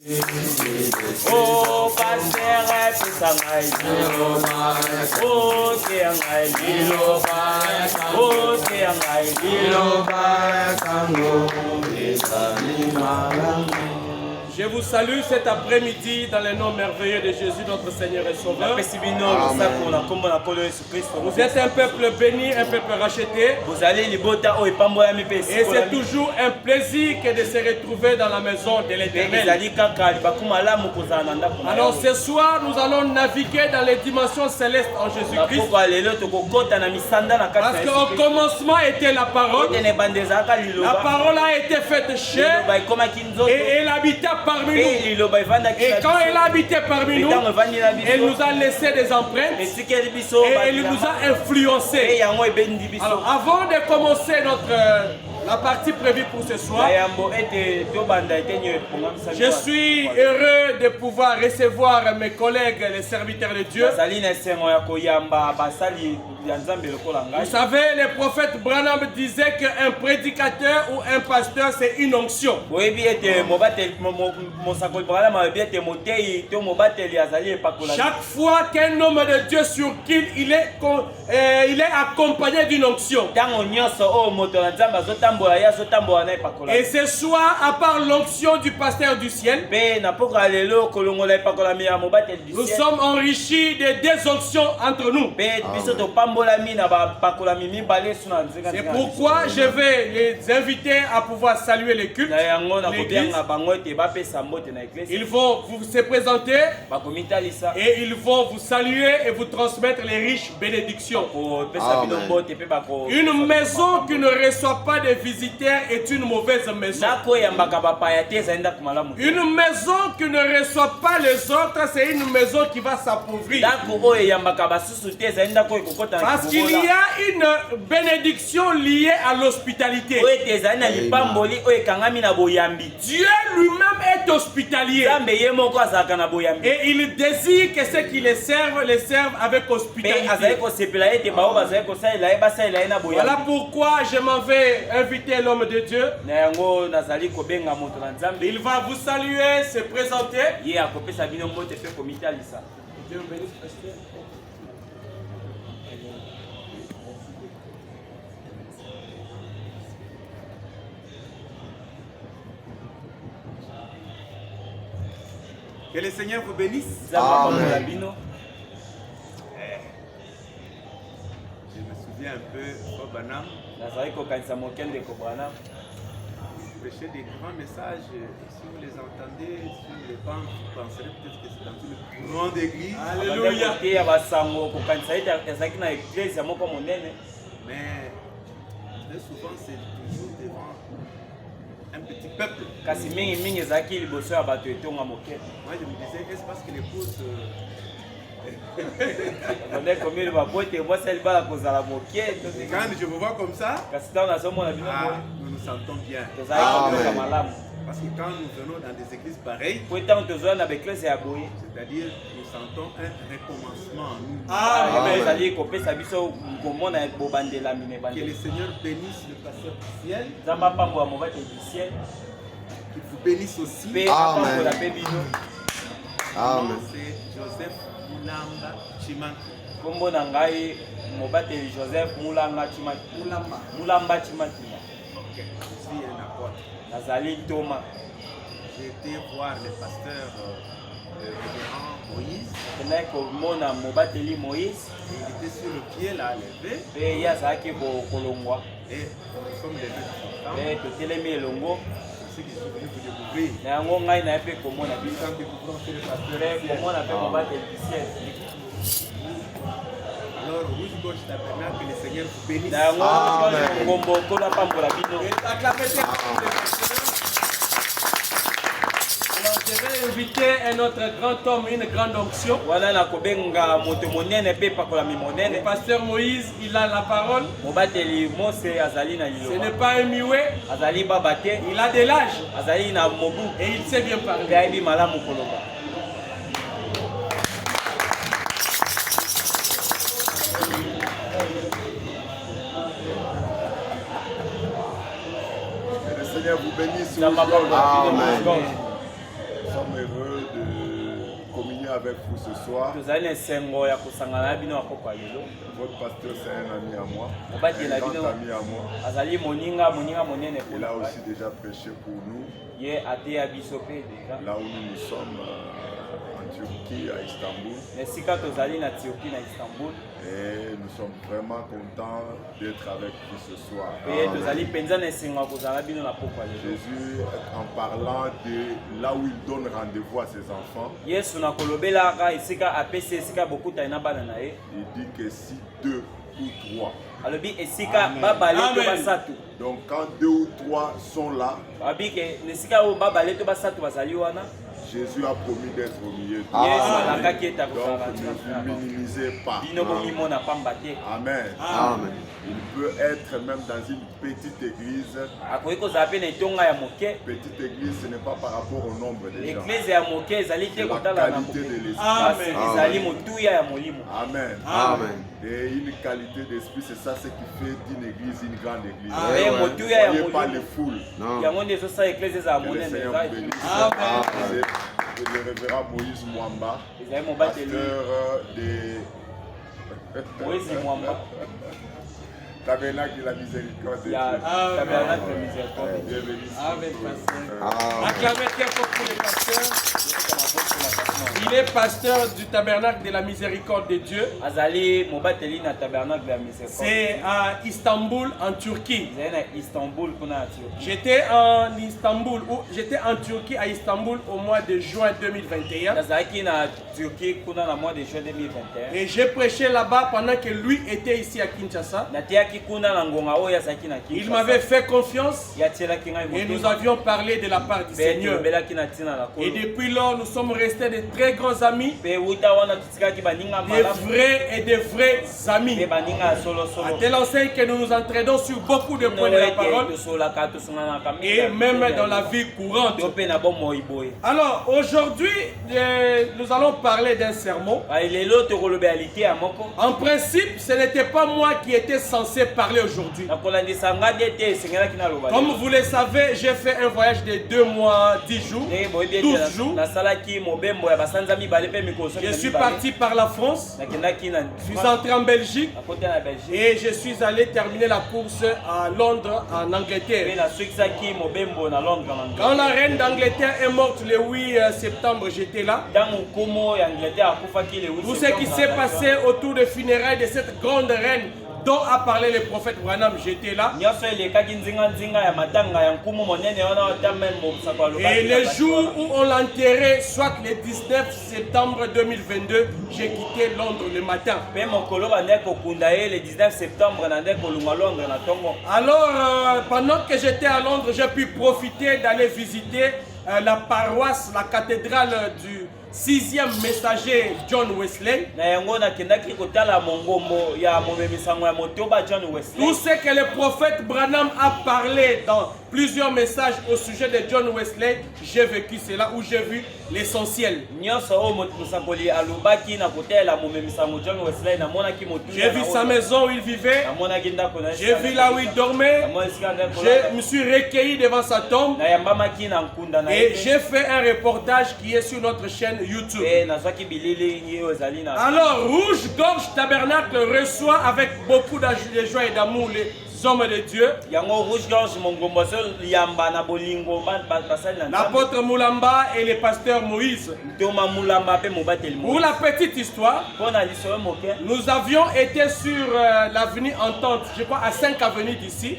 Oh, pasteur, pesangai liloba. Oh, teangai liloba. Oh, teangai liloba. Kango, esali malango. Je vous salue cet après-midi dans le nom merveilleux de Jésus, notre Seigneur et Sauveur. Vous êtes un peuple béni, un peuple racheté. Et c'est toujours un plaisir que de se retrouver dans la maison de l'Éternel. Alors ce soir, nous allons naviguer dans les dimensions célestes en Jésus-Christ. Parce qu'au commencement était la parole. La parole a été faite chair et elle habitait parmi nous. Et quand elle habitait parmi nous, elle nous a laissé des empreintes et elle nous a influencés. Alors, avant de commencer la partie prévue pour ce soir, je suis heureux de pouvoir recevoir mes collègues, les serviteurs de Dieu. Vous savez, le prophète Branham disait qu'un prédicateur ou un pasteur, c'est une onction. Chaque fois qu'un homme de Dieu sur qui il est accompagné d'une onction. Et ce soir, à part l'onction du pasteur du ciel, nous sommes enrichis de deux onctions entre nous. C'est pourquoi je vais les inviter à pouvoir saluer les cultes. Ils vont vous se présenter et ils vont vous saluer et vous transmettre les riches bénédictions. Amen. Une maison qui ne reçoit pas de visiteurs est une mauvaise maison. Une maison qui ne reçoit pas les autres, c'est une maison qui va s'appauvrir. Parce qu'il y a une bénédiction liée à l'hospitalité. Dieu lui-même est hospitalier. Et il désire que ceux qui les servent avec hospitalité. Voilà pourquoi je m'en vais inviter l'homme de Dieu. Il va vous saluer, se présenter. Dieu vous bénisse, pasteur. Que le Seigneur vous bénisse. Amen. Je me souviens un peu au Banam. Prêcher des grands messages. Si vous les entendez sur les bancs, vous penserez peut-être que c'est dans une grande église. Alléluia. Mais très souvent, c'est toujours devant un petit peuple. Moi, je me disais, est-ce parce que l'épouse quand je vous vois comme ça, nous nous sentons bien. Amen. Parce que quand nous venons dans des églises pareilles, c'est-à-dire nous sentons un recommencement en nous. Que le Seigneur bénisse le pasteur du ciel. Qu'il vous bénisse aussi. Amen. Amen. C'est Joseph Mulamba Chimaki. Ok, je suis un apôtre. J'ai été voir le pasteur révérend Moïse. Il était sur le pied là, levé. Et nous sommes levés ensemble. C'est ce que je suis venu vous découvrir. Quand découvrons sur le pasteur. Alors, rouge gauche tabernacle, que le Seigneur vous bénisse. Je vais inviter un autre grand homme, une grande onction. Le pasteur Moïse, il a la parole. Ce n'est pas un muet. Il a de l'âge. Et il sait bien parler. Que le Seigneur vous bénisse. Amen. Amen. Nous sommes avec vous ce soir. Votre pasteur, c'est un ami à moi, un grand ami à moi. Il a aussi déjà prêché pour nous. Là où nous sommes, en Turquie, à Istanbul. Et nous sommes vraiment contents d'être avec vous ce soir. Jésus, en parlant de là où il donne rendez-vous à ses enfants, il dit que si 2 ou 3. Donc quand 2 ou 3 sont là, Jésus a promis d'être au milieu de nous. Donc ne vous minimisez pas. Amen. Amen. Il peut être même dans une petite église. Petite église, ce n'est pas par rapport au nombre de gens. C'est la qualité de l'esprit. Amen. Amen. Et une qualité d'esprit, c'est ça ce qui fait d'une église une grande église. Ne voyez pas les foules. Que le Seigneur bénisse. Le révérend Moïse Mwamba, pasteur de Tabernacle de la Miséricorde de Dieu. Tabernacle de la Miséricorde. Bienvenue. Amen, pasteur. Acclamez très fort pour le pasteur. Il est pasteur du Tabernacle de la Miséricorde de Dieu. C'est à Istanbul, en Turquie. J'étais en Istanbul, j'étais en Turquie à Istanbul au mois de juin 2021. Et j'ai prêché là-bas pendant que lui était ici à Kinshasa. Il m'avait fait confiance et nous avions parlé de la part du Seigneur. Et depuis lors, nous sommes restés de très grands amis, des vrais et des vrais amis. À telle enseigne que nous nous entraînons sur beaucoup de points de la parole et même dans la vie courante. Alors aujourd'hui, nous allons parler d'un sermon. En principe, ce n'était pas moi qui étais censé parler aujourd'hui. Comme vous le savez, j'ai fait un voyage de 2 mois, 10 jours, 12 jours. Je suis parti par la France, je suis entré en Belgique et je suis allé terminer la course à Londres, en Angleterre. Quand la reine d'Angleterre est morte le 8 septembre, j'étais là. Tout ce qui s'est passé autour des funérailles de cette grande reine dont a parlé le prophète Branham, j'étais là. Et le jour où on l'enterrait, soit le 19 septembre 2022, j'ai quitté Londres le matin. Alors, pendant que j'étais à Londres, j'ai pu profiter d'aller visiter la paroisse, la cathédrale du 6e messager John Wesley. Tout ce que le prophète Branham a parlé dans plusieurs messages au sujet de John Wesley, j'ai vécu cela où j'ai vu l'essentiel. J'ai vu sa maison où il vivait, j'ai vu là où il dormait, je me suis recueilli devant sa tombe et j'ai fait un reportage qui est sur notre chaîne YouTube. Alors, Rouge Gorge Tabernacle reçoit avec beaucoup de joie et d'amour les hommes de Dieu. L'apôtre Moulamba et le pasteur Moïse. Pour la petite histoire, nous avions été sur l'avenue Entente, je crois à 5 avenues d'ici.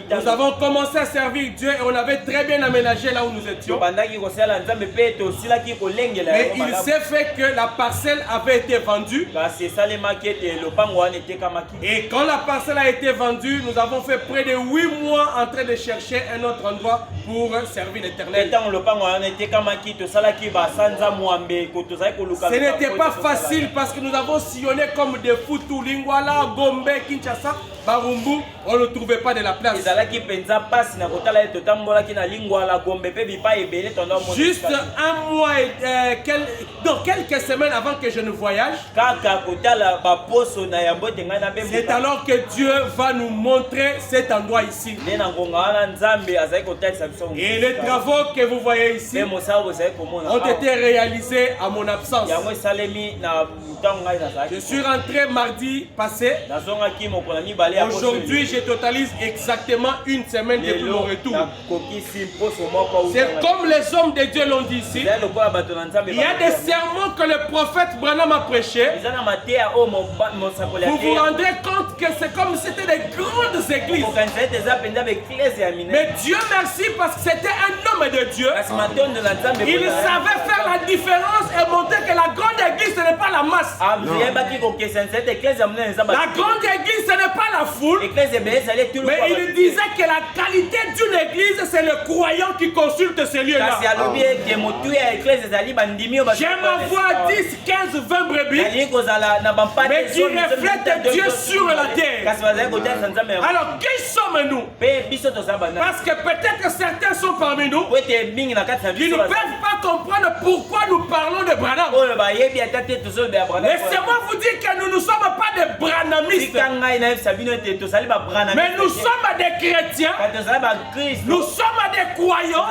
Nous avons commencé à servir Dieu et on avait très bien aménagé là où nous étions. Mais il s'est fait que la parcelle avait été vendue. Et quand la parcelle a été vendue, nous avons fait près de 8 mois en train de chercher un autre endroit pour servir l'Éternel. Ce n'était pas facile parce que nous avons sillonné comme des Foutou, Lingwala, Gombe, Kinshasa. Barumbu, on ne trouvait pas de la place. Juste un mois et quelques semaines avant que je ne voyage, c'est alors que Dieu va nous montrer cet endroit ici. Et les travaux que vous voyez ici ont été réalisés à mon absence. Je suis rentré mardi passé. Aujourd'hui, je totalise exactement une semaine depuis mon retour. C'est comme les hommes de Dieu l'ont dit ici. Il y a des sermons que le prophète Branham a prêché. Vous vous rendrez compte que c'est comme si c'était des grandes églises. Mais Dieu merci parce que c'était un homme de Dieu. Il savait faire la différence et montrer que la grande église ce n'est pas la masse. La grande église ce n'est pas la foule. Mais il disait que la qualité d'une église c'est le croyant qui consulte ce lieu-là. J'aime avoir 10, 15, 20 brebis, mais qui reflètent Dieu sur la terre. Alors, qui sommes-nous? Parce que peut-être certains sont parmi nous qui ne peuvent pas comprendre pourquoi nous parlons de Branham. Laissez-moi vous dire que nous ne sommes pas des branhamistes, mais nous sommes des chrétiens, nous sommes des croyants,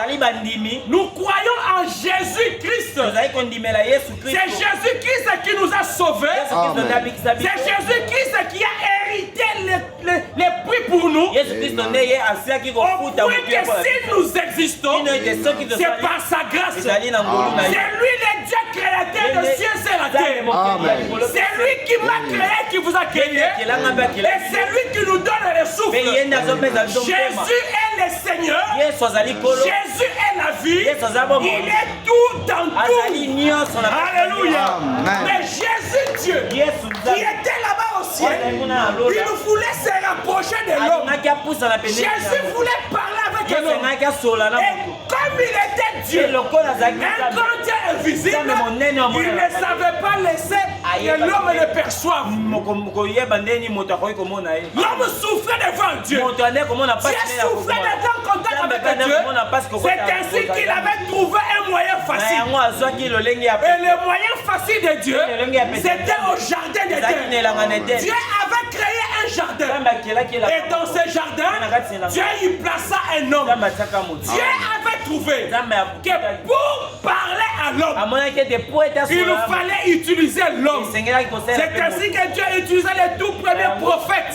nous croyons en Jésus-Christ. C'est Jésus-Christ qui nous a sauvés, c'est Jésus-Christ qui a hérité les prix pour nous, au point que si nous existons, c'est par sa grâce. C'est lui le Dieu créateur des cieux et la terre. C'est lui qui m'a créé, qui vous a créé, et c'est lui qui nous donne le souffle. Jésus est le Seigneur, Jésus est la vie, il est tout en tout. Alléluia. Mais Jésus Dieu, qui était là-bas au ciel, il voulait se rapprocher de l'homme. Jésus voulait parler avec l'homme. Et comme il était Dieu, un grand Dieu invisible, il ne savait pas laisser que l'homme le perçoive. L'homme souffrait devant Dieu. Dieu souffrait devant contact avec Dieu. C'est ainsi qu'il avait trouvé un moyen facile. Et le moyen facile de Dieu, c'était au jardin d'Éden. Dieu avait créé un jardin. Et dans ce jardin, Dieu y plaça un homme. Dieu avait trouvé que pour parler à l'homme, il fallait utiliser l'homme. C'est ainsi que Dieu utilisait les tout premiers prophètes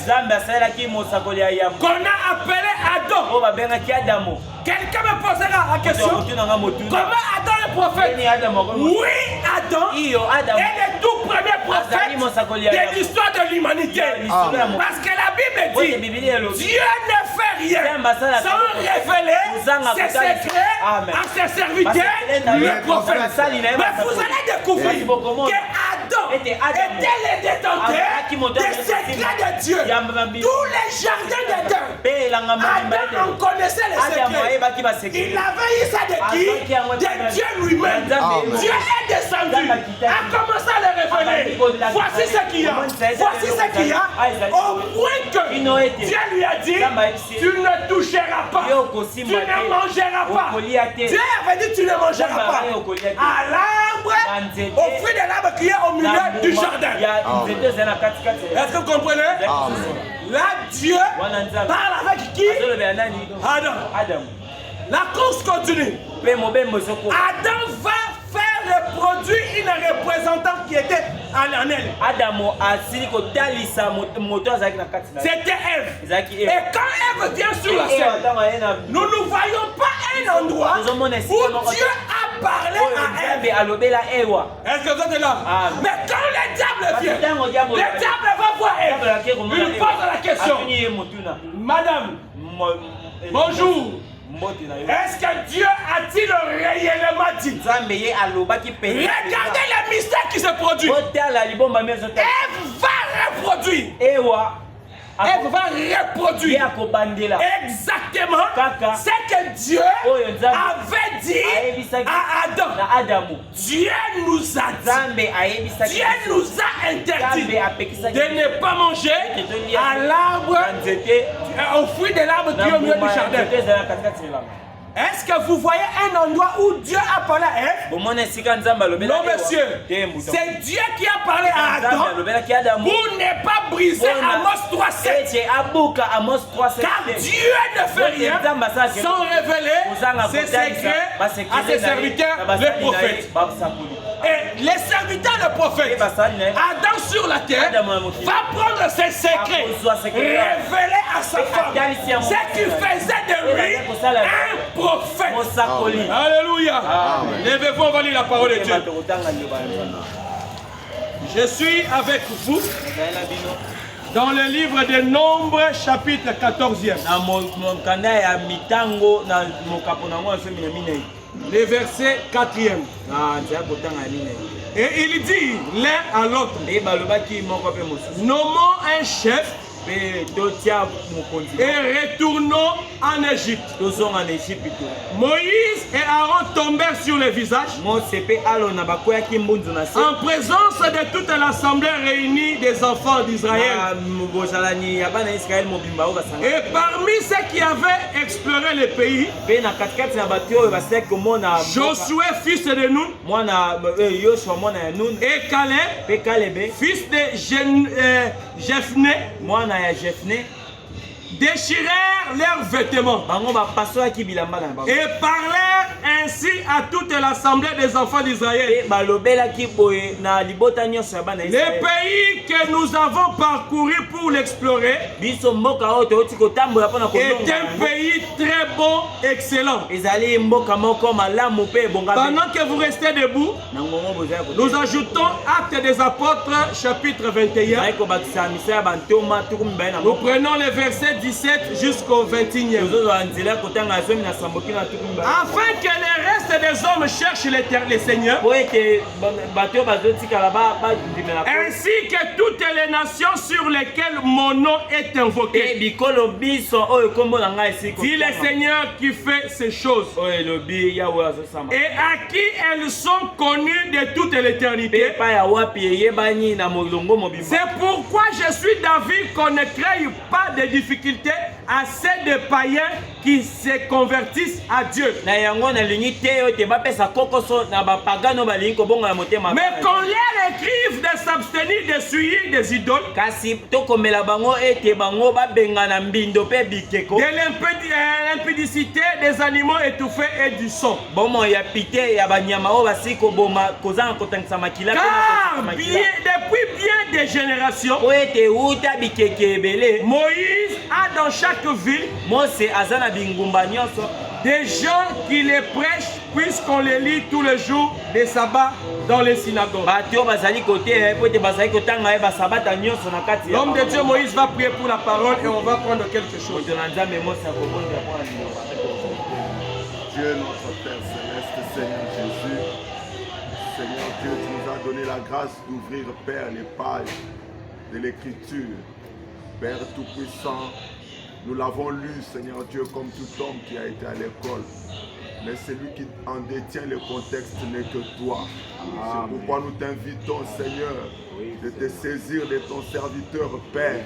qu'on a appelé Adam. Quelqu'un me posera la question, comment Adam est prophète? Oui, Adam est le tout premier prophète de l'histoire de l'humanité. Parce que la Bible dit, Dieu ne fait rien sans révéler ses secrets à ses serviteurs, le prophète. Mais vous allez découvrir que Adam était le détenteur des secrets de Dieu. Tous les jardins d'Éden, Adam en connaissait les secrets. Il avait eu ça de qui? De Dieu lui-même. Dieu est descendu, a commencé à le révéler. Voici ce qu'il y a. Voici ce qu'il y a. Au point que Dieu lui a dit, tu ne toucheras pas. Tu ne mangeras pas. Dieu avait dit, tu ne mangeras pas. À l'arbre, au fruit de l'arbre qui est au milieu du jardin. Est-ce que vous comprenez? Là, Dieu parle avec qui? Adam. La course continue. Adam va faire reproduire une représentante qui était en elle. C'était Ève. Et quand Ève vient sur la scène, nous ne voyons pas un endroit où Dieu a parlé à Ève. Est-ce que vous êtes là? Mais quand le diable vient, le diable va voir Ève. Il pose la question. Madame, bonjour. Est-ce que Dieu a-t-il réellement dit? Regardez le mystère qui se produit. Ève va reproduire. Ève va reproduire exactement ce que Dieu avait dit à Adam, Dieu nous a interdit de ne pas manger à l'arbre, au fruit de l'arbre qui est au milieu du jardin. Est-ce que vous voyez un endroit où Dieu a parlé à Ève? Non, monsieur. C'est Dieu qui a parlé à Adam pour ne pas briser Amos 3:7. Car Dieu ne fait rien sans révéler ses secrets à ses serviteurs, les prophètes. Et les serviteurs de prophètes, Adam sur la terre, va prendre ses secrets, révéler à sa femme ce qui faisait de lui un prophète. Alléluia. Levez-vous, on va lire la parole de Dieu. Je suis avec vous dans le livre des Nombres, chapitre 14e. Le verset 4e. Et il dit l'un à l'autre, nommons un chef et retournons en Égypte. Moïse et Aaron tombèrent sur le visage en présence de toute l'assemblée réunie des enfants d'Israël. Et parmi ceux qui avaient exploré le pays, Josué fils de Nun et Caleb fils de Jephné déchirèrent leurs vêtements et parlèrent ainsi à toute l'assemblée des enfants d'Israël. Le pays que nous avons parcouru pour l'explorer est un pays très bon, excellent. Pendant que vous restez debout, nous ajoutons Actes des Apôtres, chapitre 21. Nous prenons les versets 17 jusqu'au 21e. Afin que le reste des hommes cherchent le Seigneur, ainsi que toutes les nations sur lesquelles mon nom est invoqué. Dit le Seigneur qui fait ces choses et à qui elles sont connues de toute l'éternité. C'est pourquoi je suis d'avis qu'on ne crée pas de difficultés à ceux de païens qui se convertissent à Dieu. Mais qu'on leur écrive de s'abstenir de suivre des idoles, de l'impudicité des animaux étouffés et du sang. Car depuis bien des générations, Moïse a dans chaque ville des gens qui les prêchent, puisqu'on les lit tous les jours des sabbats dans les synagogues. L'homme de Dieu Moïse va prier pour la parole et on va prendre quelque chose. Dieu notre Père Céleste, Seigneur Jésus, Seigneur Dieu, tu nous as donné la grâce d'ouvrir, Père, les pages de l'Écriture. Père Tout-Puissant, nous l'avons lu, Seigneur Dieu, comme tout homme qui a été à l'école. Mais celui qui en détient le contexte n'est que toi. C'est pourquoi nous t'invitons, Seigneur, de te saisir de ton serviteur, Père.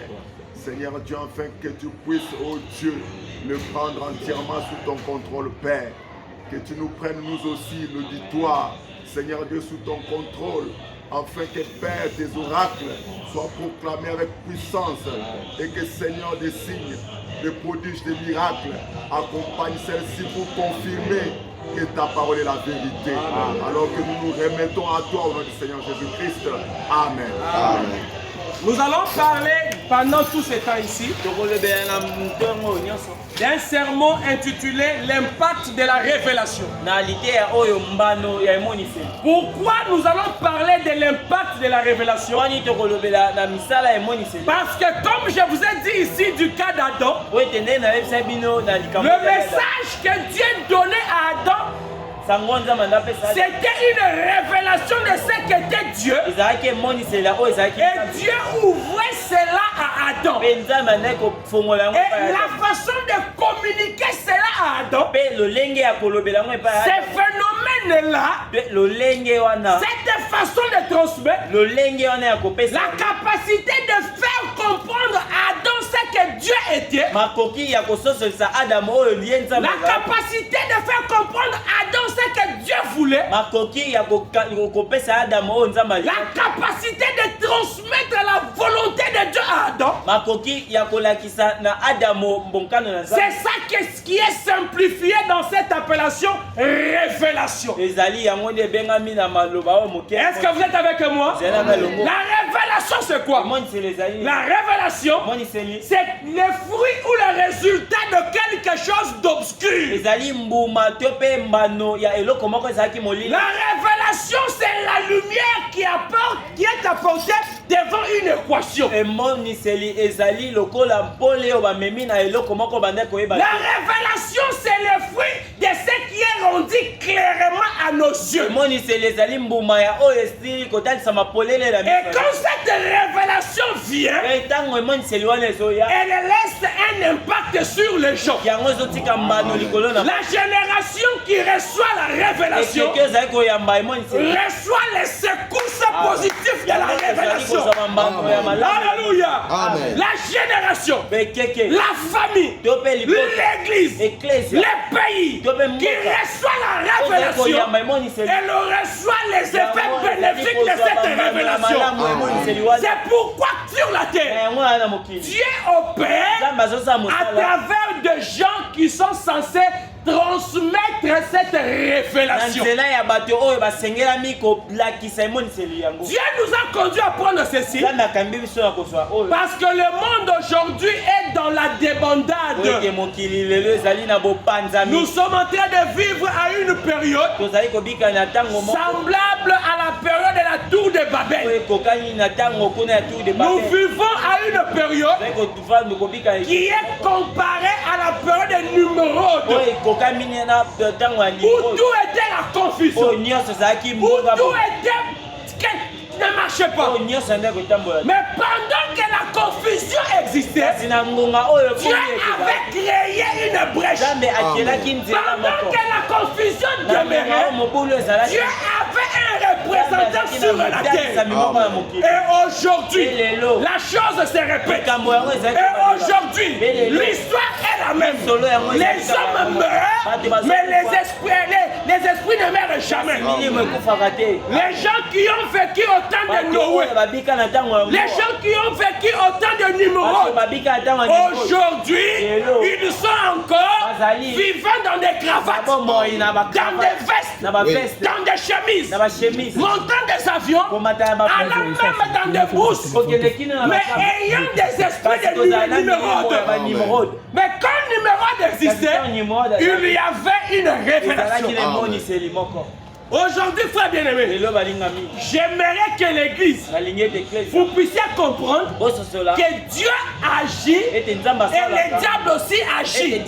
Seigneur Dieu, afin que tu puisses, oh Dieu, le prendre entièrement sous ton contrôle, Père. Que tu nous prennes, nous aussi, l'auditoire, Seigneur Dieu, sous ton contrôle. Afin que, Père, tes oracles soient proclamés avec puissance et que, Seigneur, des signes, des prodiges, des miracles accompagnent celle-ci pour confirmer que ta parole est la vérité. Amen. Alors que nous nous remettons à toi au nom du Seigneur Jésus-Christ. Amen. Amen. Nous allons parler pendant tout ce temps ici d'un sermon intitulé l'impact de la révélation. Pourquoi nous allons parler de l'impact de la révélation? Parce que comme je vous ai dit ici du cas d'Adam, le message que Dieu donnait à Adam, c'était une révélation de ce qu'était Dieu. Et Dieu ouvrait cela à Adam. Et la façon de communiquer cela à Adam, ces phénomènes-là, cette façon de transmettre, la capacité de faire comprendre à Adam ce que Dieu était, la capacité de faire comprendre à Adam ce que Dieu voulait, la capacité de transmettre la volonté de Dieu à Adam. C'est ça qui est simplifié dans cette appellation révélation. Est-ce que vous êtes avec moi? La révélation, c'est quoi? La révélation, c'est le fruit ou le résultat de quelque chose d'obscur. La révélation, c'est la lumière qui est apportée devant une équation. La révélation, c'est le fruit de ce qui est rendu clairement à nos yeux. Et quand cette révélation vient, elle laisse un impact sur les gens. La génération qui reçoit la révélation reçoit les secousses positives de la révélation. Alléluia. La génération, la famille, l'église, les pays qui reçoit la révélation, elle reçoit les effets bénéfiques de cette révélation. C'est pourquoi sur la terre, Dieu opère à travers de gens qui sont censés transmettre cette révélation. Dieu nous a conduit à prendre ceci parce que le monde aujourd'hui est dans la débandade. Nous sommes en train de vivre à une période semblable à la période de la tour de Babel. Nous vivons à une période qui est comparée à la période de Nimrod, où tout était la confusion, où tout était ne marchait pas. Mais pendant que la confusion existait, Dieu avait créé une brèche. Pendant que la confusion demeurait, Dieu avait un représentant sur la terre. Et aujourd'hui, la chose se répète. Et aujourd'hui, l'histoire est la même. Les hommes meurent, mais les esprits ne meurent jamais. Les gens qui ont vécu au temps de Noé, les gens qui ont vécu au temps de Nimrod, aujourd'hui, ils sont encore vivant dans des cravates, dans des vestes, dans des chemises, montant des avions, allant même dans des bourses, mais ayant des esprits de Nimrod. Mais quand Nimrod existait, il y avait une révélation. Aujourd'hui, frère bien-aimé, j'aimerais que l'église, vous puissiez comprendre que Dieu agit et le diable aussi agit.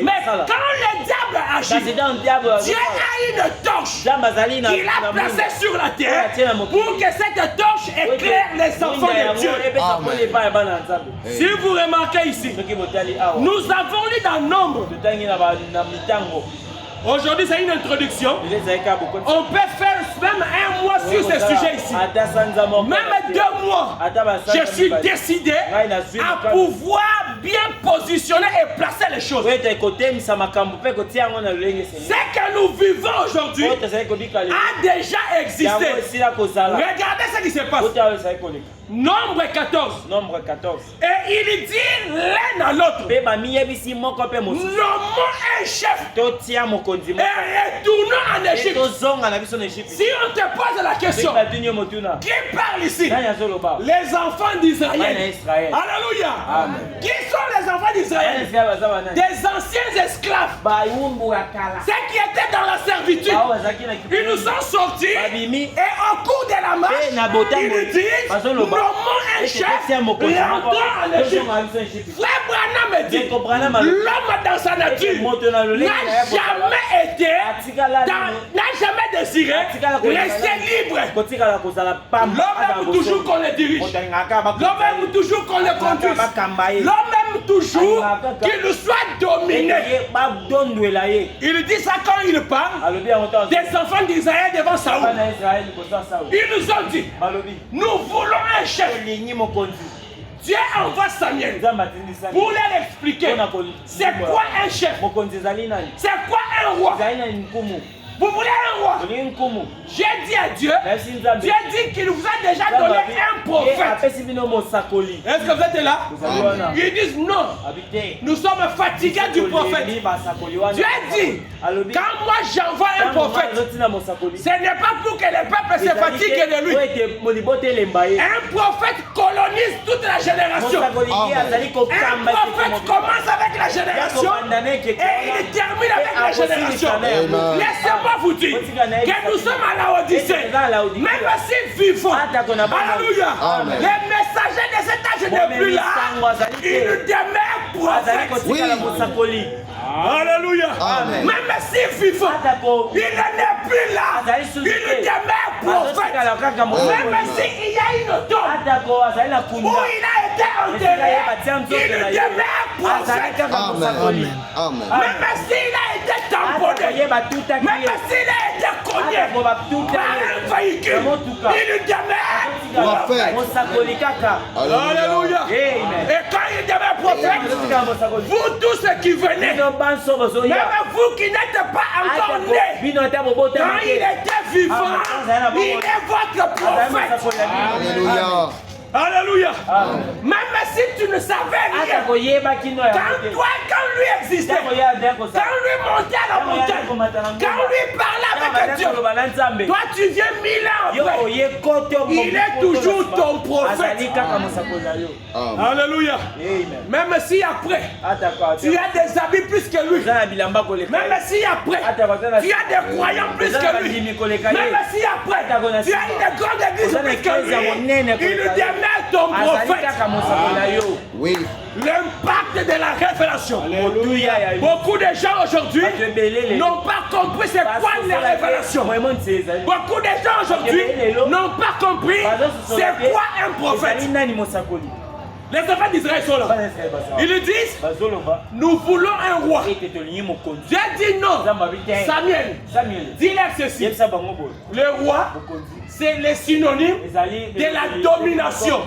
Mais quand le diable agit, Dieu a une torche qu'il a placée sur la terre pour que cette torche éclaire les enfants de Dieu. Si vous remarquez ici, nous avons lu dans Nombre. Aujourd'hui, c'est une introduction. On peut faire même un mois sur ce sujet ici. Même 2 mois. Je suis décidé à pouvoir bien positionner et placer les choses. Ce que nous vivons aujourd'hui a déjà existé. Regardez ce qui se passe. Nombre 14. Et il dit l'un à l'autre, nommons un chef et retournons en Égypte. Si on te pose la question, qui parle ici? Les enfants d'Israël. Alléluia. Qui sont les enfants d'Israël? Des anciens esclaves, ceux qui étaient dans la servitude. Ils nous ont sortis et au cours de la marche, ils disent, nommons un chef, rentrons en Égypte. Frère Branham me dit, l'homme dans sa nature n'a jamais été, n'a jamais de désirer, restez libre. L'homme aime toujours qu'on le dirige. L'homme aime toujours qu'on le conduise. L'homme aime toujours qu'il nous soit dominé. Il dit ça quand il parle des enfants d'Israël devant Saoul. Ils nous ont dit, nous voulons un chef. Dieu envoie Samuel pour leur expliquer c'est quoi un chef, c'est quoi un roi. Vous voulez un roi? J'ai dit à Dieu, Dieu dit qu'il vous a déjà donné un prophète. Est-ce que vous êtes là? Ils disent non, nous sommes fatigués du prophète. Dieu dit, quand moi j'envoie un prophète, ce n'est pas pour que le peuple se fatigue de lui. Un prophète colonise toute la génération. Un prophète commence avec la génération et il termine avec la génération. Laissez-moi vous dire que nous sommes à la Odyssée, même si vivons. Alléluia. Les messagers de cet âge n'est plus là. Ils demeurent prophètes. Alléluia. Même si vivant, il n'est plus là. Il demeure prophète. Même s'il y a une tombe où il a été enterré, il demeure prophète. Même s'il a été tamponné, même s'il a été cogné par un véhicule, il demeure prophète. Alléluia. Et quand il demeure prophète, vous tous ceux qui venez, même vous qui n'êtes pas encore nés, quand il était vivant, il est votre prophète. Alléluia. Alléluia. Même si tu ne savais rien, quand lui existait, quand lui montait à la montagne, quand lui parlait avec Dieu, toi tu viens 1000 ans après, il est toujours ton prophète. Alléluia. Même si après, tu as des habits plus que lui, même si après, tu as des croyants plus que lui, même si après, tu as une grande église plus que lui, il demeure ton prophète. Oui. L'impact de la révélation. Beaucoup de gens aujourd'hui n'ont pas compris c'est quoi la révélation. Beaucoup de gens aujourd'hui n'ont pas compris c'est quoi un prophète. Les enfants d'Israël sont là. Ils disent, nous voulons un roi. Dieu dit non. Samuel, dis-leur ceci. Le roi, c'est le synonyme de la domination.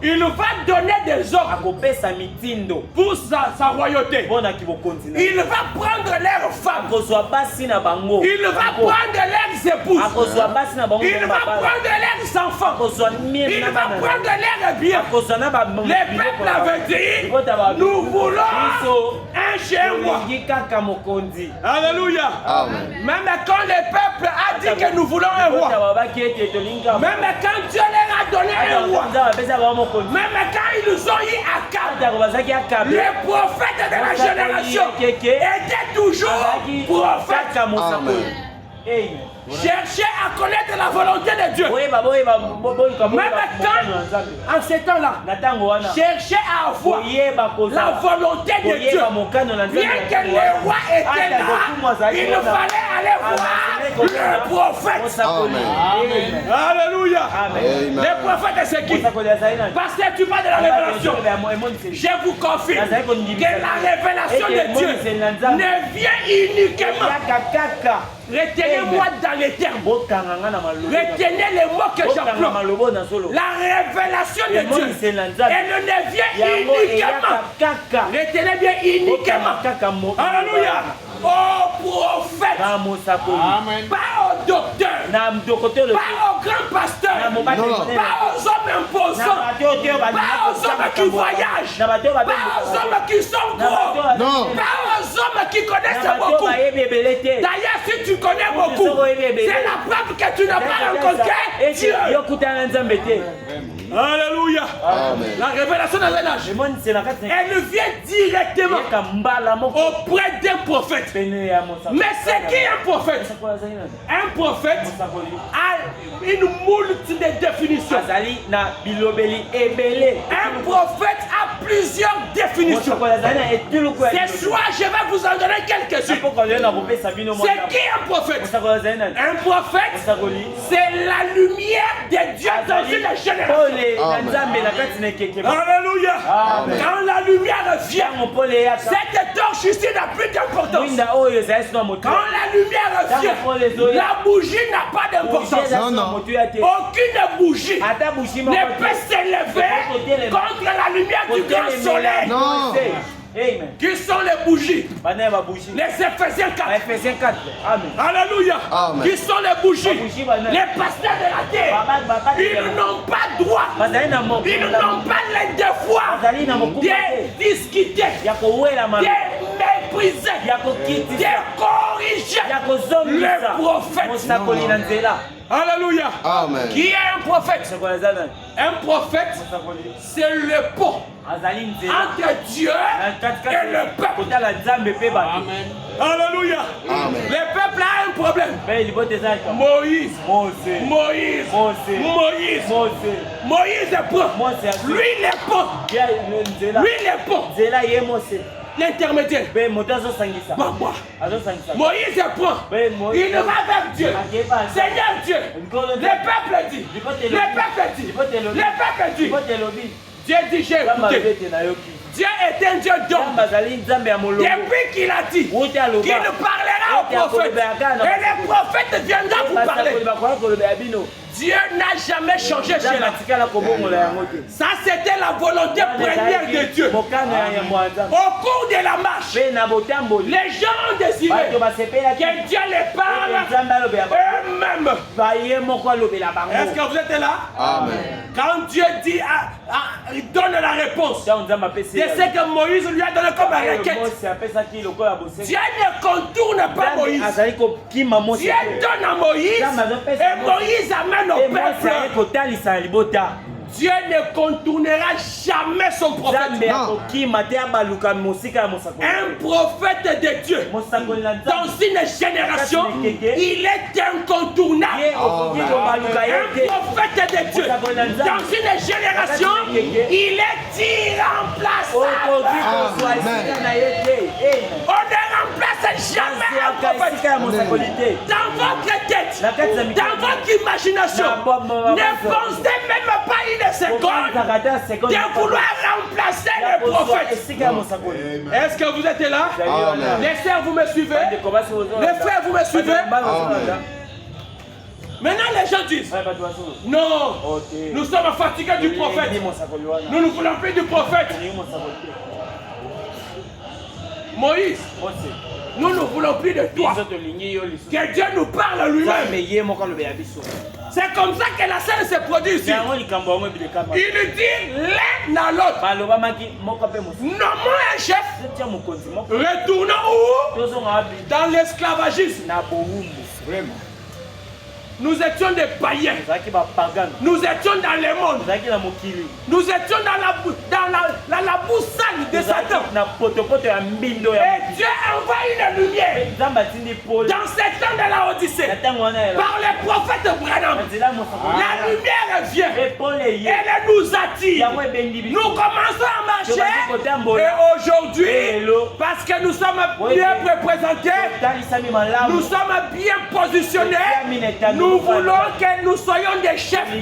Il va donner des ordres pour sa royauté. Il va prendre leurs femmes. Il va prendre leurs épouses. Il va prendre leurs enfants. Il va prendre leurs biens. Les peuples avaient dit, nous voulons un chien roi. Alléluia. Même quand le peuple a dit que nous voulons un roi, même quand Dieu leur a donné un roi, même quand ils nous ont eu à Akab, les prophètes de la génération étaient toujours prophètes. Cherchez à connaître la volonté de Dieu. Même quand, en ce temps-là, cherchez à avoir la volonté de Dieu. Bien que le roi était là, il fallait aller voir le prophète. Amen. Alléluia. Le prophète, c'est qui? Parce que tu parles de la révélation. Je vous confirme que la révélation de Dieu ne vient uniquement. Retenez-moi dans les termes. Retenez les mots que j'emploie. La révélation de Dieu, elle ne vient uniquement. Retenez bien uniquement. Alléluia. Au prophète, pas au docteur, pas au grand pasteur, pas aux hommes imposants, pas aux hommes qui voyagent, pas aux hommes qui sont gros, pas aux hommes qui connaissent beaucoup. D'ailleurs, si tu connais beaucoup, c'est la preuve que tu n'as pas rencontré Dieu. Alléluia. La révélation dans un âge, elle vient directement auprès d'un prophète. Mais c'est qui un prophète? Un prophète a une moult de définitions. Un prophète a plusieurs définitions. Ce soir, je vais vous en donner quelques-unes. C'est qui un prophète? Un prophète, c'est la lumière de Dieu dans une génération. Alléluia. Quand la lumière vient, cette torche ici n'a plus d'importance. Quand la lumière vient, la bougie n'a pas d'importance. Aucune bougie ne peut s'élever contre la lumière du grand soleil. Amen. Qui sont les bougies? Les Éphésiens 4. Amen. Alléluia. Amen. Qui sont les bougies? Les pasteurs de la terre. Ils n'ont pas droit. Ils n'ont pas le devoir de discuter, de mépriser, de corriger le prophète. Alléluia. Amen. Qui est un prophète? Un prophète, c'est le pont entre Dieu et le peuple. Amen. Alléluia. Amen. Le peuple a un problème. Moïse est pont. Lui les ponts. L'intermédiaire. Moïse est prend. Il va vers Dieu. Seigneur Dieu. Le peuple dit. Dieu dit, j'ai écouté. Dieu est un Dieu d'homme. Depuis qu'il a dit qu'il parlera au prophète. Et le prophète viendra vous parler. Dieu n'a jamais changé chez ça, c'était la volonté première de Dieu. Au cours de la marche, les gens ont désiré que Dieu les parle eux-mêmes. Est-ce que vous êtes là? Amen. Quand Dieu dit, il donne la réponse. C'est ce que Moïse lui a donné comme requête. Dieu ne contourne pas Moïse. Dieu donne à Moïse et Moïse amène au peuple. Dieu ne contournera jamais son prophète. Un prophète de Dieu dans une génération, il est incontournable. Un prophète de Dieu dans une génération, il est irremplaçable. On ne remplace jamais un prophète. Dans votre tête, dans votre imagination, ne pensez même pas une seconde de vouloir remplacer le prophète. Est-ce que vous êtes là? Amen. Les sœurs, vous me suivez? Les frères, vous me suivez? Amen. Maintenant, les gens disent non, nous sommes fatigués du prophète. Nous ne voulons plus du prophète. Moïse, nous ne voulons plus de toi. Que Dieu nous parle lui-même. C'est comme ça que la scène se produit ici. Il dit l'un à l'autre. Nommons un chef. Retournons où? Dans l'esclavagisme. Vraiment. Nous étions des païens. Nous étions dans le monde. Nous étions dans la boussole de Satan. Et Dieu envoie une lumière dans ces temps de la Odyssée par le prophète Branham. La lumière vient et elle nous attire. Nous commençons à marcher. Et aujourd'hui, parce que nous sommes bien représentés, nous sommes bien positionnés, nous voulons que nous soyons des chefs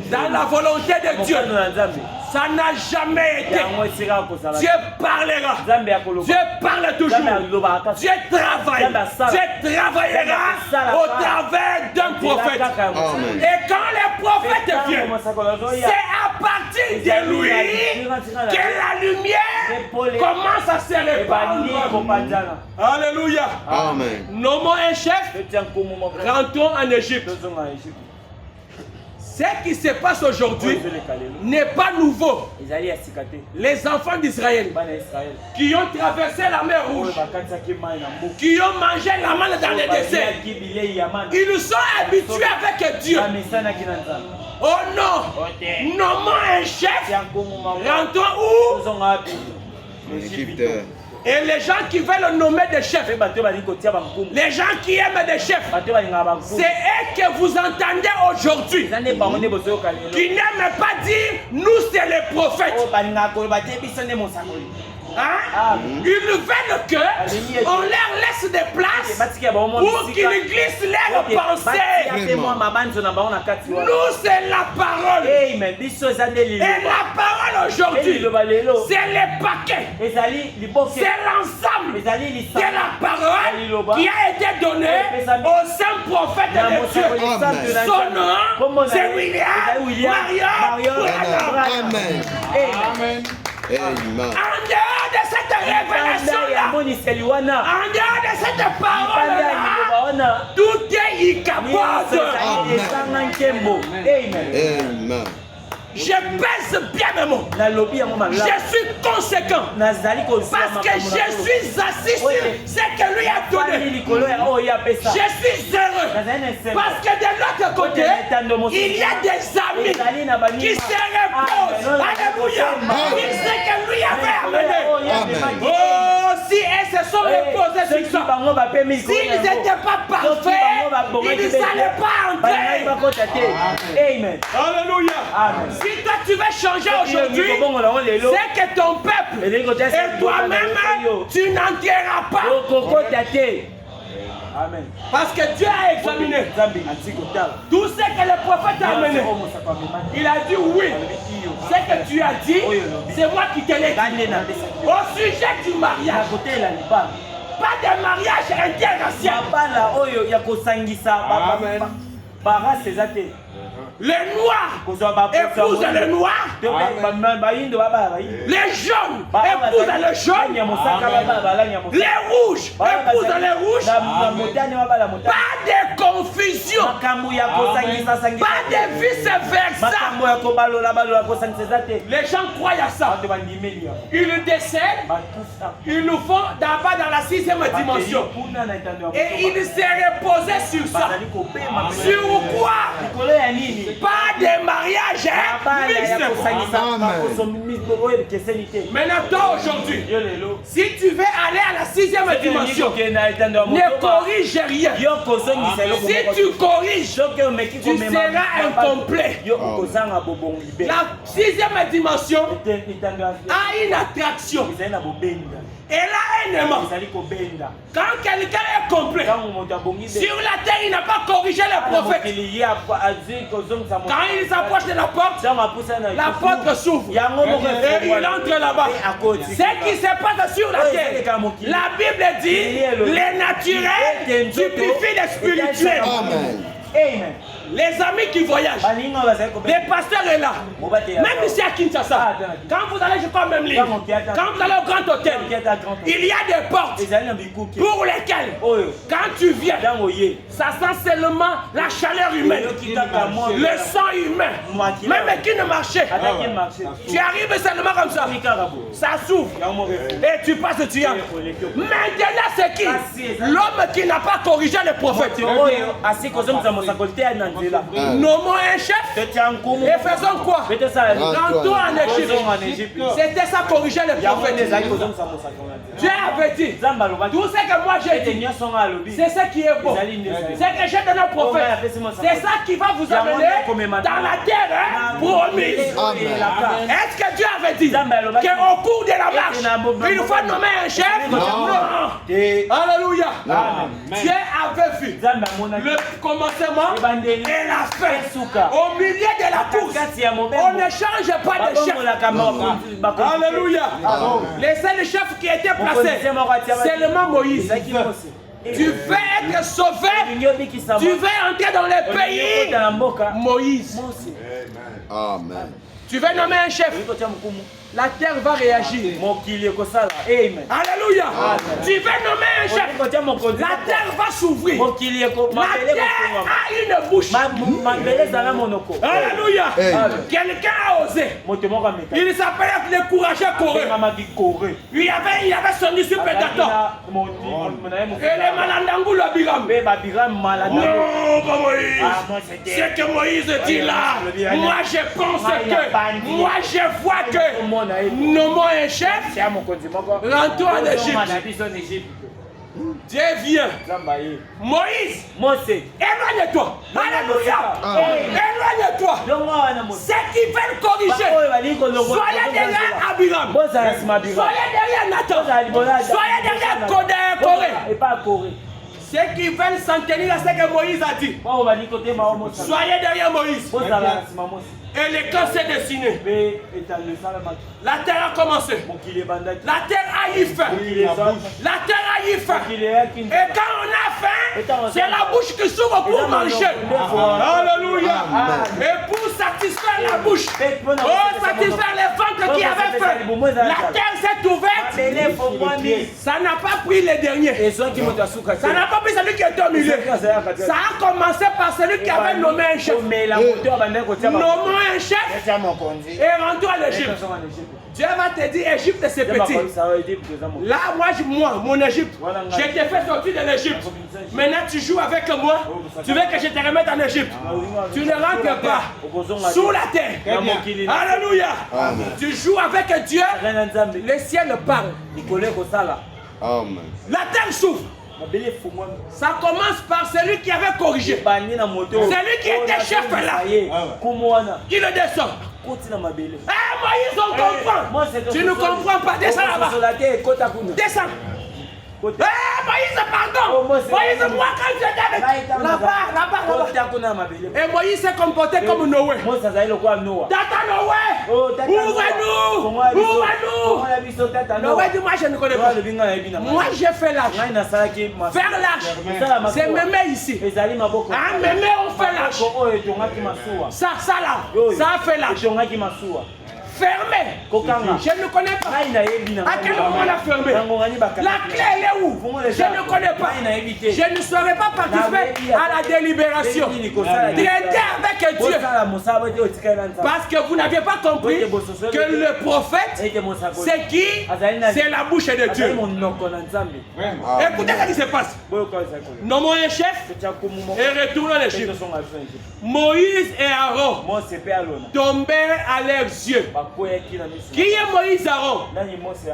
dans la volonté de Dieu. Ça n'a jamais été. Dieu parlera. Dieu parle toujours. Dieu travaille. Dieu travaillera au travers d'un prophète. Et quand le prophète vient, c'est à partir de lui que la lumière commence à se répandre. Alléluia. Amen. Nommons un chef. Rentrons en Égypte. Ce qui se passe aujourd'hui n'est pas nouveau. Les enfants d'Israël qui ont traversé la mer Rouge, qui ont mangé la manne dans le désert, ils sont habitués avec Dieu. Oh non, nommons un chef, rentrons où? Et les gens qui veulent nommer des chefs, les gens qui aiment des chefs, c'est eux que vous entendez aujourd'hui, qui n'aiment pas dire nous c'est les prophètes. Hein? Ils veulent qu'on leur laisse des places pour qu'ils glissent leurs pensées. Nous c'est la parole. Et la parole aujourd'hui, c'est les paquets. C'est l'ensemble de la parole qui a été donnée au saint prophète de Dieu. Son nom, c'est William Marion. Amen. En dehors de cette révélation-là, en dehors de cette parole-là, tout est incapable. Amen. Je pèse bien mes mots. Je suis conséquent. Parce que je suis assis sur ce que lui a donné. Je suis heureux. Parce que de l'autre côté, il y a des amis qui se reposent. Alléluia. Il sait que lui avait amené. Oh, si elles se sont reposées sur ça, s'ils n'étaient pas parfaits, ils n'allaient pas entrer. Amen. Alléluia. Amen. Si toi tu veux changer aujourd'hui, c'est que ton peuple et toi-même, tu n'entreras pas. Amen. Parce que Dieu a examiné tout ce que le prophète a amené. Il a dit oui. Ce que tu as dit, c'est moi qui te l'ai dit. Au sujet du mariage, pas de mariage interracial. Les noirs épousent les noirs. Les jaunes épousent les jaunes. Les rouges épousent les rouges. Pas de confusion. Pas de vice-versa. Les gens croient à ça. Ils décèdent. Ils nous font d'abord dans la 6e dimension. Et ils se reposaient sur ça. Sur quoi? Pas de mariage mixte. Maintenant toi aujourd'hui, si tu veux aller à la 6e dimension, ne corrige rien. Si tu corriges, tu seras incomplet. La 6e dimension a une attraction. Elle a un aimant. Quand quelqu'un est complet, sur la terre, il n'a pas corrigé les prophètes. Quand il s'approche de la porte s'ouvre. Et il entre là-bas. Ce qui se passe sur la terre, la Bible dit, les naturels typifient les spirituels. Amen. Les amis qui voyagent, les pasteurs sont là. Même ici à Kinshasa, quand vous allez, je crois même lire, quand vous allez au grand hôtel, il y a des portes pour lesquelles, quand tu viens, ça sent seulement la chaleur humaine, le sang humain, même qui ne marchait. Tu arrives seulement comme ça, ça s'ouvre et tu passes, tu entres. Maintenant, c'est qui? L'homme qui n'a pas corrigé les prophètes. Nommons un chef et faisons quoi? Rentrons en Égypte. C'était ça, corriger les prophètes. Dieu avait dit, tout ce que moi j'ai dit, c'est ce qui est bon. C'est que j'ai donné au prophète. C'est ça qui va vous amener dans la terre promise. Est-ce que Dieu avait dit qu'au cours de la marche, il faut nommer un chef? Non. Alléluia. Dieu avait vu le commencement et la fin. Au milieu de la course, on ne change pas de chef. Alléluia. Les seuls chefs qui étaient placés, seulement Moïse. Tu veux être sauvé, tu veux entrer dans le pays, Moïse. Amen. Tu veux nommer un chef, la terre va réagir. Alléluia. Tu vas nommer un chef. La terre va s'ouvrir. La terre a une bouche. Alléluia. Quelqu'un a osé. Il s'appelait le courageux Corée. Il avait son disciple Dathan. Et les Malandangu le Biram. Non, pas Moïse. C'est que Moïse dit là. Moi je pense que. Moi je vois que. Nommons un chef. Rentrons en Égypte. Dieu vient. Moïse, éloigne-toi. Alléluia. Éloigne-toi. Ceux qui veulent corriger, soyez derrière Abiram. Soyez derrière Nathan. Soyez derrière Corée. Ceux qui veulent s'en tenir à ce que Moïse a dit, soyez derrière Moïse. Et le camp s'est dessiné. La terre a commencé. La terre a eu faim. La terre a eu faim. Et quand on a faim, c'est la bouche qui s'ouvre pour manger. Alléluia. Et pour satisfaire la bouche, satisfaire les ventres qui avaient faim, la terre s'est ouverte. Ça n'a pas pris les derniers. Ça n'a pas pris celui qui était au milieu. Ça a commencé par celui qui avait nommé un chef. Nommons un chef et rentrons en Égypte. Dieu va te dire, Égypte c'est petit. Là, moi, mon Égypte, je t'ai fait sortir de l'Égypte. Maintenant, tu joues avec moi. Tu veux que je te remette en Égypte. Tu ne rentres pas sous la terre. Alléluia. Tu joues avec Dieu. Le ciel parle. La terre s'ouvre. Ça commence par celui qui avait corrigé. Celui qui était chef là. Il le descend. Moïse, on comprend. Tu ne comprends pas. Descends là-bas. Descends. Moïse, pardon. Moïse, moi quand j'étais avec là-bas. Et Moïse s'est comporté comme Noé. Tata Noé, ouvre-nous. Noé dit, moi je ne connais pas. Moi j'ai fait l'arche. Faire l'arche, c'est mémé ici. Mémé on fait l'arche. Ça là, ça a fait l'arche. Fermé. Je ne connais pas. À quel moment on a fermé? La clé elle est où? Je ne connais pas. Je ne saurais pas participer à la délibération. Traiter avec Dieu. Parce que vous n'aviez pas compris que le prophète, c'est qui? C'est la bouche de Dieu. Écoutez ce qui se passe. Nommons un chef et retournons à l'Égypte. Moïse et Aaron tombèrent à leurs yeux. Qui est Moïse Aaron?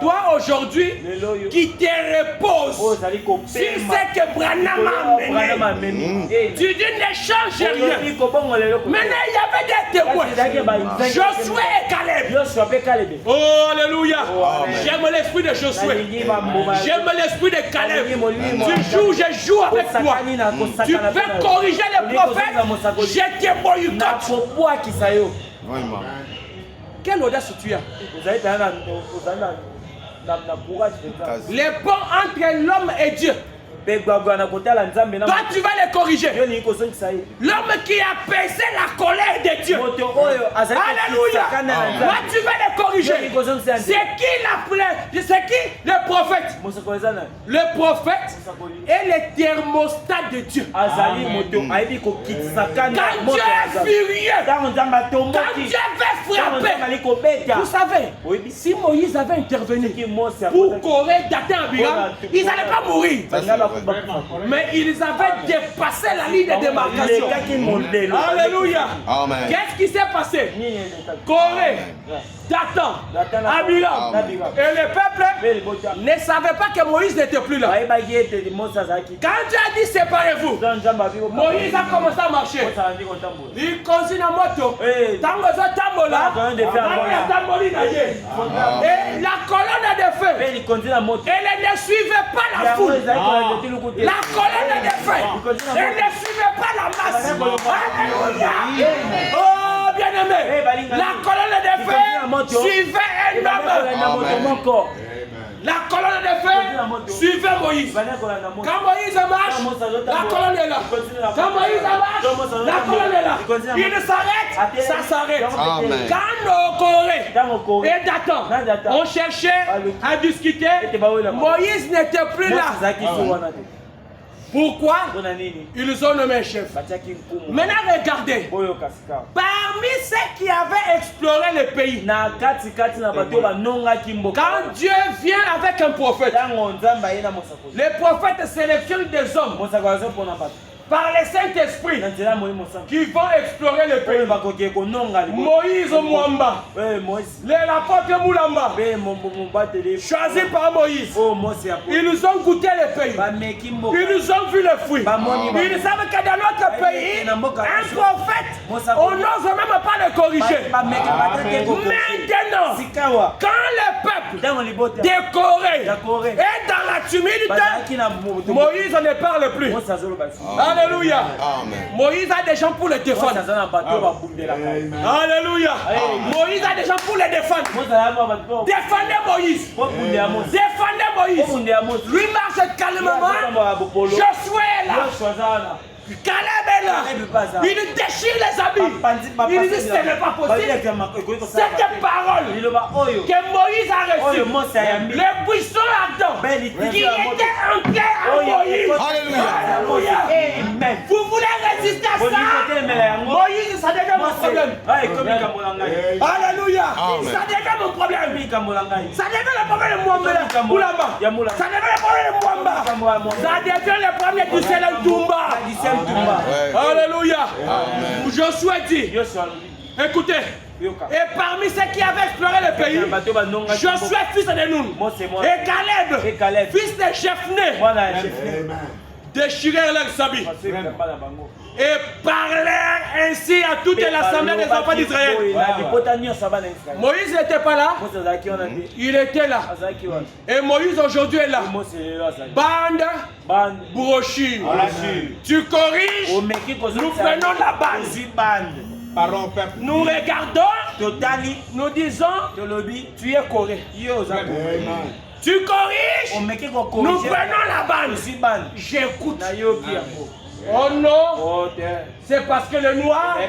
Toi aujourd'hui qui te reposes sur ce que Branham a mené. Tu dis ne change rien. Maintenant il y avait des témoins. Josué et Caleb. Oh alléluia. J'aime l'esprit de Josué. J'aime l'esprit de Caleb. Tu joues, je joue avec toi. Tu veux corriger les prophètes. Je te boycotte. Quelle audace tu as? Les ponts entre l'homme et Dieu. Toi tu vas les corriger. L'homme qui a baissé la colère de Dieu. Alléluia. Toi tu vas les corriger. C'est qui c'est qui le prophète? Le prophète est le thermostat de Dieu. Quand Dieu est furieux, quand Dieu veut frapper, vous savez, si Moïse avait intervenu pour Corée, Dathan, Abiram, ils n'allaient pas mourir. Mais ils avaient dépassé la ligne de démarcation. Alléluia. Qu'est-ce qui s'est passé? Corée, Dathan, Abiram et le peuple ne savaient pas que Moïse n'était plus là. Quand Dieu a dit séparez-vous, Moïse a commencé à marcher. Il continue en moto. Et la colonne de feu, elle ne suivait pas la foule. La colonne de feu, elle ne suivait pas la masse. Alléluia. Oh bien-aimé, la colonne de feu suivait un homme. La colonne de feu suivait Moïse. Quand Moïse marche, la colonne est là. Quand Moïse marche, la colonne est là. Il s'arrête, ça s'arrête. Quand nos Corée et Dathan ont cherché à discuter, Moïse n'était plus là. Pourquoi? Ils ont nommé un chef. Maintenant regardez. Parmi ceux qui avaient exploré le pays, quand Dieu vient avec un prophète, le prophète sélectionne des hommes par le Saint-Esprit qui vont explorer le pays. Moïse Mwamba, l'apôtre Moulamba, choisi par Moïse. Ils ont goûté le pays. Ils ont vu le fruit. Ils savent que dans notre pays, un prophète, on n'ose même pas le corriger. Maintenant, quand le peuple décoré est dans la tumulité, Moïse ne parle plus. Alléluia. Amen. Moïse a des gens pour le défendre. Alléluia. Moïse a des gens pour le défendre. Défendez Moïse. Défendez Moïse. Lui marche calmement. Josué est là. Caleb est là. Il déchire les habits. Il dit ce n'est pas possible. Cette parole que Moïse a reçue, le buisson ardent qui était entré en Moïse. Alléluia. Amen. Vous voulez résister à ça? Moïse, ça devient mon problème. Alléluia. Ça devient mon problème. Ça devient le problème de Moulamba. Ça devient le problème de Mwamba. Ça devient le problème du Selen Toumba. Alléluia. Josué dit, écoutez, et parmi ceux qui avaient exploré le pays, Josué fils de Nun et Caleb fils de Jephné déchirèrent leurs habits et parlèrent ainsi à toute l'assemblée des enfants d'Israël. Moïse n'était pas là, il était là. Et Moïse aujourd'hui est là. Bande, brochure. Tu corriges, nous prenons la base. Nous regardons, nous disons, tu es correct. Tu corriges, nous prenons la bande. J'écoute. Oh non, c'est parce que les Noirs,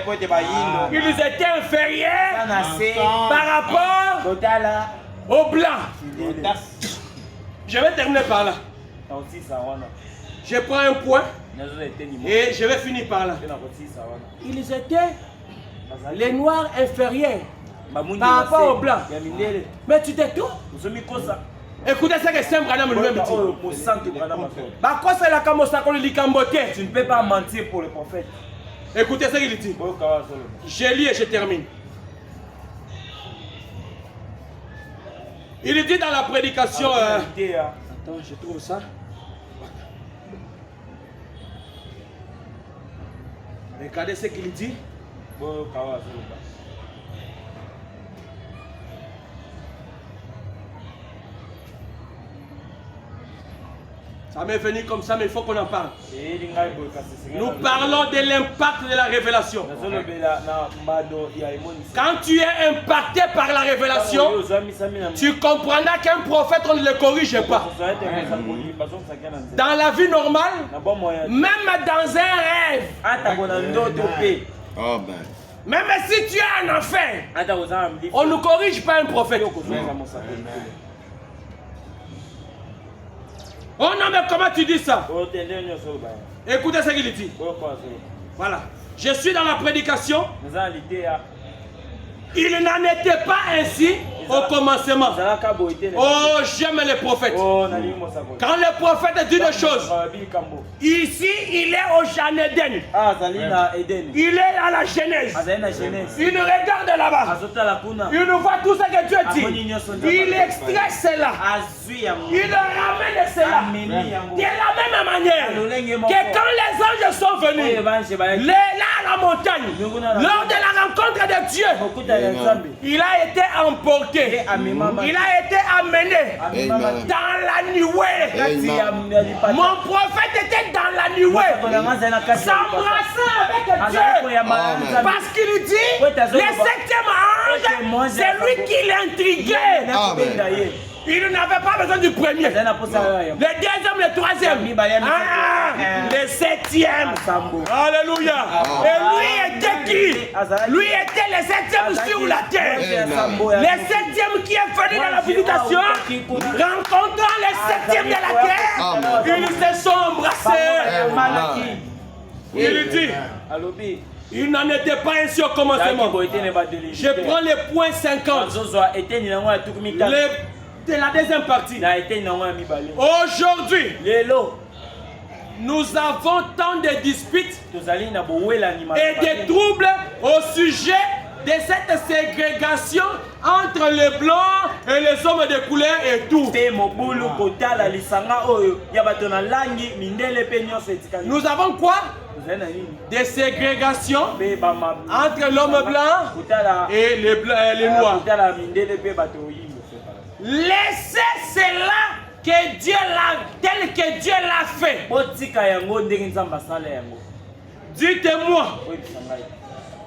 ils étaient inférieurs par rapport aux Blancs. Je vais terminer par là. Je prends un point et je vais finir par là. Ils étaient les Noirs inférieurs par rapport aux Blancs. Mais tu t'es tout. Écoutez ce que Saint Branham lui-même dit. Tu ne peux pas mentir pour le prophète. Écoutez ce qu'il dit. Je lis et je termine. Il dit dans la prédication... Attends, je trouve ça. Regardez ce qu'il dit. Ça m'est venu comme ça, mais il faut qu'on en parle. Nous parlons de l'impact de la révélation. Quand tu es impacté par la révélation, tu comprendras qu'un prophète, on ne le corrige pas. Dans la vie normale, même dans un rêve, même si tu es un enfant, on ne corrige pas un prophète. Oh non, mais comment tu dis ça? Écoutez ce qu'il dit. Voilà. Je suis dans la prédication. Il n'en était pas ainsi au commencement. Oh, j'aime les prophètes. Quand le prophète dit des choses, ici, il est au Jan Eden. Il est à la Genèse. Il regarde là-bas. Il voit tout ce que Dieu dit. Il extrait cela. Il ramène cela. De la même manière que quand les anges sont venus, là à la montagne, lors de la rencontre de Dieu, il a été emporté. Il a été amené dans la nuée. Mon prophète était dans la nuée, s'embrassant avec Dieu. Parce qu'il dit, le 7e ange, c'est lui qui l'intriguait. Il n'avait pas besoin du premier. Le deuxième, le troisième. Le septième. Alléluia. Et lui était qui? Lui était le septième sur la terre. Le septième qui est venu dans la visitation, rencontrant le septième de la terre, ils se sont embrassés. Il dit, il n'en était pas ainsi au commencement. Je prends les points 50. De la deuxième partie. Aujourd'hui, nous avons tant de disputes et de troubles au sujet de cette ségrégation entre les blancs et les hommes de couleur et tout. Nous avons quoi? Des ségrégations entre l'homme blanc et les noirs. Laissez cela que Dieu tel que Dieu l'a fait. Dites-moi,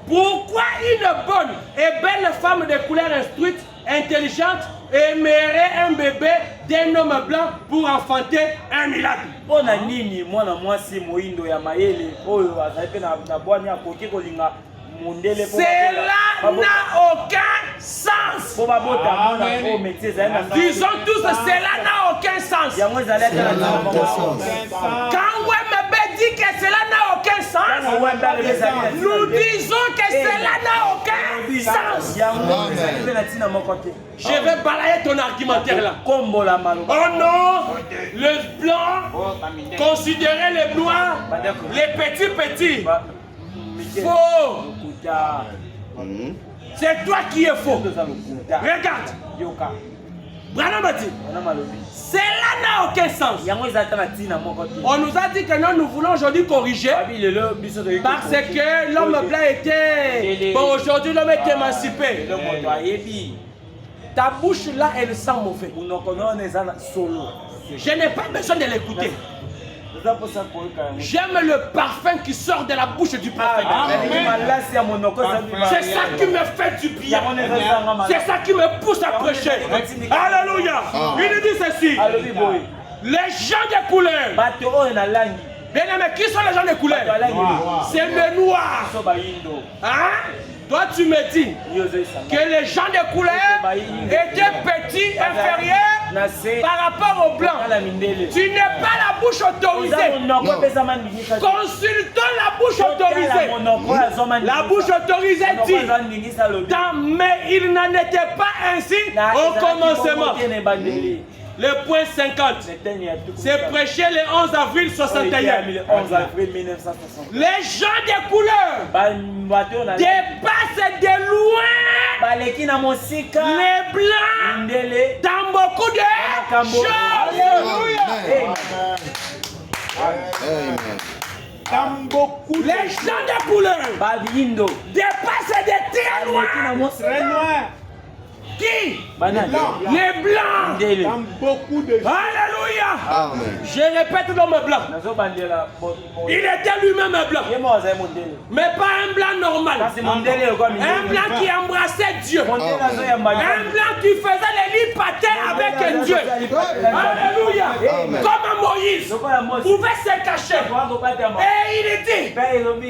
pourquoi une bonne et belle femme de couleur instruite, intelligente, aimerait un bébé d'un homme blanc pour enfanter un miracle? Cela n'a aucun sens. Disons tous, cela n'a aucun sens. Quand Wembe dit que cela n'a aucun sens, nous disons que cela n'a aucun sens. Je vais balayer ton argumentaire là. Oh non, les blancs considéraient les noirs les petits. Faux. C'est toi qui es faux. Regarde. Cela n'a aucun sens. On nous a dit que nous voulons aujourd'hui corriger parce que l'homme blanc était... Bon, aujourd'hui l'homme est émancipé. Ta bouche là, elle sent mauvais. Je n'ai pas besoin de l'écouter. J'aime le parfum qui sort de la bouche du prophète. C'est ça qui me fait du bien. C'est ça qui me pousse à prêcher. Alléluia. Il dit ceci. Les gens de couleur. Bien aimé, qui sont les gens de couleur? C'est les noirs. Hein? Toi tu me dis que les gens de couleur étaient petits, inférieurs par rapport aux blancs. Tu n'es pas la bouche autorisée. Consultons la bouche autorisée. La bouche autorisée dit, mais il n'en était pas ainsi au commencement. Le point 50, c'est prêché le 11 avril 61. Les gens de couleur dépassent de loin les blancs dans beaucoup de choses. Les gens de couleur dépassent de très loin. Qui? Les blancs. Dans beaucoup de choses. Alléluia. Amen. Je répète l'homme blanc. Il était lui-même blanc. Mais pas un blanc normal. Un blanc qui embrassait Dieu. Un blanc qui faisait les lits patins avec Dieu. Alléluia. Comme Moïse pouvait se cacher. Et il dit,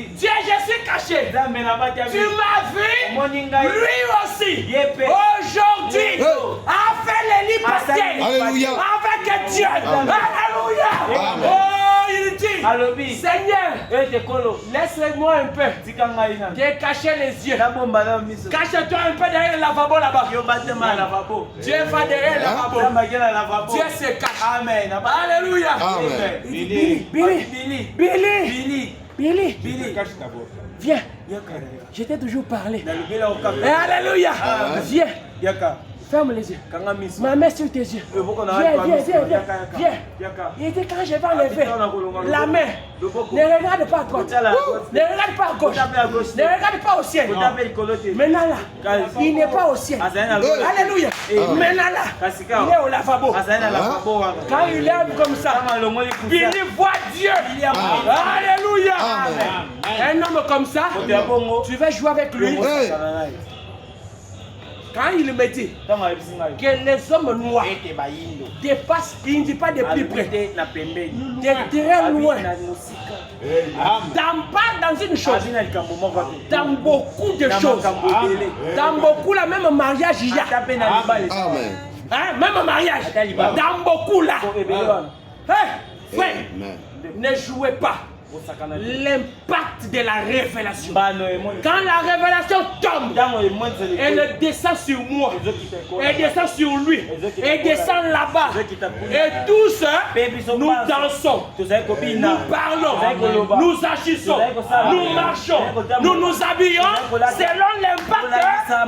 Dieu, je suis caché. Tu m'as vu, lui aussi. Aujourd'hui, a fait les lits patins avec Dieu. Alléluia. Oh, il dit, Seigneur, laisse-moi un peu de cacher les yeux. Cache-toi un peu derrière le lavabo là-bas. Dieu va derrière le lavabo. Dieu se cache. Amen. Alléluia. Billy. Viens. Je t'ai toujours parlé. Alléluia. Viens. Ferme les yeux. Ma main sur tes yeux. Viens. Il dit quand je vais enlever la main, ne regarde pas à droite. Ne regarde pas à gauche. Ne regarde pas au ciel. Maintenant là, il n'est pas au ciel. Alléluia. Maintenant là, il est au lavabo. Quand il est comme ça, il voit Dieu. Alléluia. Un homme comme ça, tu vas jouer avec lui. Quand il me dit que les hommes noirs dépassent, il ne dit pas de plus près, de très loin. Pas dans une chose, dans beaucoup de choses, dans beaucoup, la même mariage, il y a. Amen. Hein, même mariage, dans beaucoup là. Frère, ne jouez pas l'impact de la révélation. Quand la révélation tombe, elle descend sur moi, elle descend sur lui, elle descend là-bas. Et tous, nous dansons, nous parlons, nous agissons, nous marchons, nous nous habillons selon l'impact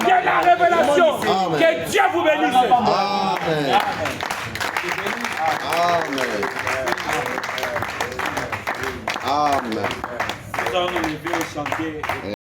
de la révélation. Que Dieu vous bénisse. Amen. Amen. Nous allons nous lever et chanter.